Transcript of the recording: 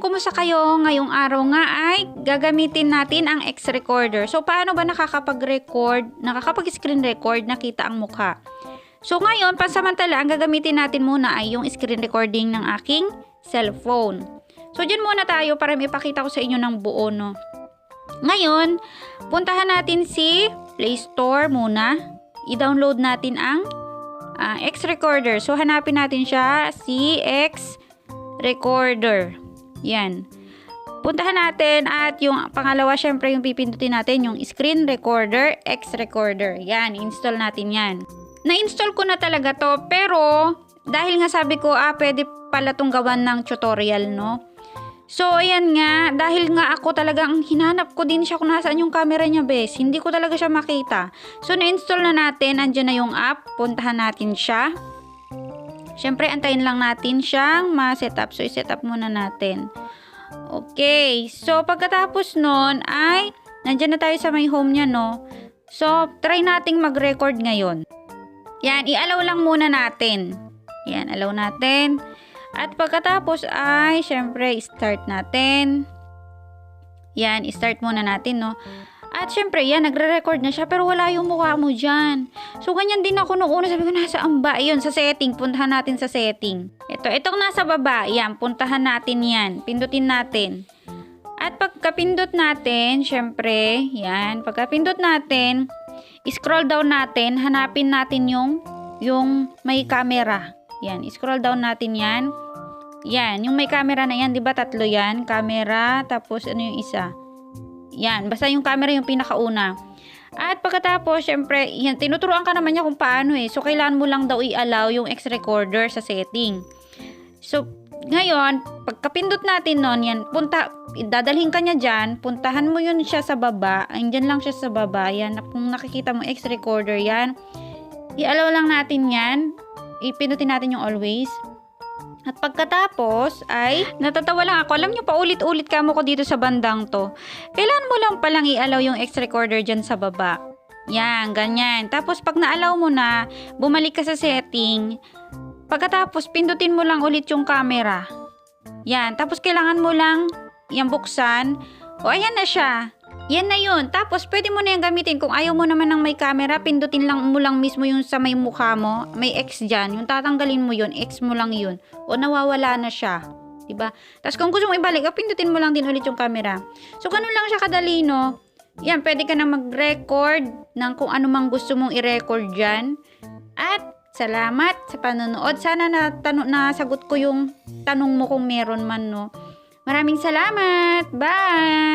kumusta kayo? Ngayong araw nga ay gagamitin natin ang X-Recorder. So, paano ba nakakapag-screen record, nakita ang mukha? So, ngayon, pansamantala, ang gagamitin natin muna ay yung screen recording ng aking cellphone. So, dyan muna tayo para ipakita ko sa inyo ng buo, no? Ngayon, puntahan natin si Play Store muna. I-download natin ang X-Recorder. So, hanapin natin siya, si X-Recorder. Yan. Puntahan natin at yung pangalawa, syempre yung pipindutin natin, yung screen recorder, X-Recorder. Yan, install natin yan. Na-install ko na talaga to, pero dahil nga sabi ko, pwede pala tong gawan ng tutorial, no? So, ayan nga, dahil nga ako talagang hinanap ko din siya kung nasaan yung camera niya, bes. Hindi ko talaga siya makita. So, na-install na natin, andyan na yung app, puntahan natin siya. Syempre, antayin lang natin siyang ma-setup. So, i-setup muna natin. Okay. So, pagkatapos nun ay, nandyan na tayo sa may home niya, no? So, try nating mag-record ngayon. Yan, i-allow lang muna natin. Yan, allow natin. At pagkatapos ay, syempre, start natin. Yan, i-start muna natin, no? At syempre, yan, nagre-record na siya, pero wala yung mukha mo dyan. So, ganyan din ako noong una. Sabi ko, nasaan ba? Ayun, sa setting. Puntahan natin sa setting. Itong nasa baba. Yan, puntahan natin yan. Pindutin natin. At pagkapindot natin, syempre, yan, pagkapindot natin, scroll down natin, hanapin natin yung may camera. Yan, scroll down natin yan. Yan, yung may camera na yan, di ba tatlo yan? Camera, tapos ano yung isa? Yan, basta yung camera yung pinakauna. At pagkatapos, syempre, yan, tinuturuan ka naman niya kung paano eh. So, kailangan mo lang daw i-allow yung X-Recorder sa setting. So, ngayon, pagkapindot natin nun, yan, dadalhin ka niya dyan, puntahan mo yun siya sa baba. Andyan lang siya sa baba. Yan, kung nakikita mo X-Recorder, yan. I-allow lang natin yan. Ipindutin natin yung always. At pagkatapos ay, natatawa lang ako. Alam nyo, paulit-ulit ka mo ko dito sa bandang to. Kailangan mo lang palang i-allow yung X-Recorder dyan sa baba. Yan, ganyan. Tapos pag na-allow mo na, bumalik ka sa setting. Pagkatapos, pindutin mo lang ulit yung camera. Yan, tapos kailangan mo lang yan buksan. O, ayan na siya. Yan na yun. Tapos, pwede mo na yung gamitin. Kung ayaw mo naman ng may camera, pindutin lang mo lang mismo yung sa may mukha mo. May X dyan. Yung tatanggalin mo yun, X mo lang yun. O nawawala na siya. Diba? Tapos, kung gusto mo ibalik, pindutin mo lang din ulit yung camera. So, ganun lang siya kadali, no? Yan, pwede ka na mag-record ng kung ano mang gusto mong i-record dyan. At, salamat sa panonood. Sana nasagot ko yung tanong mo kung meron man, no? Maraming salamat. Bye!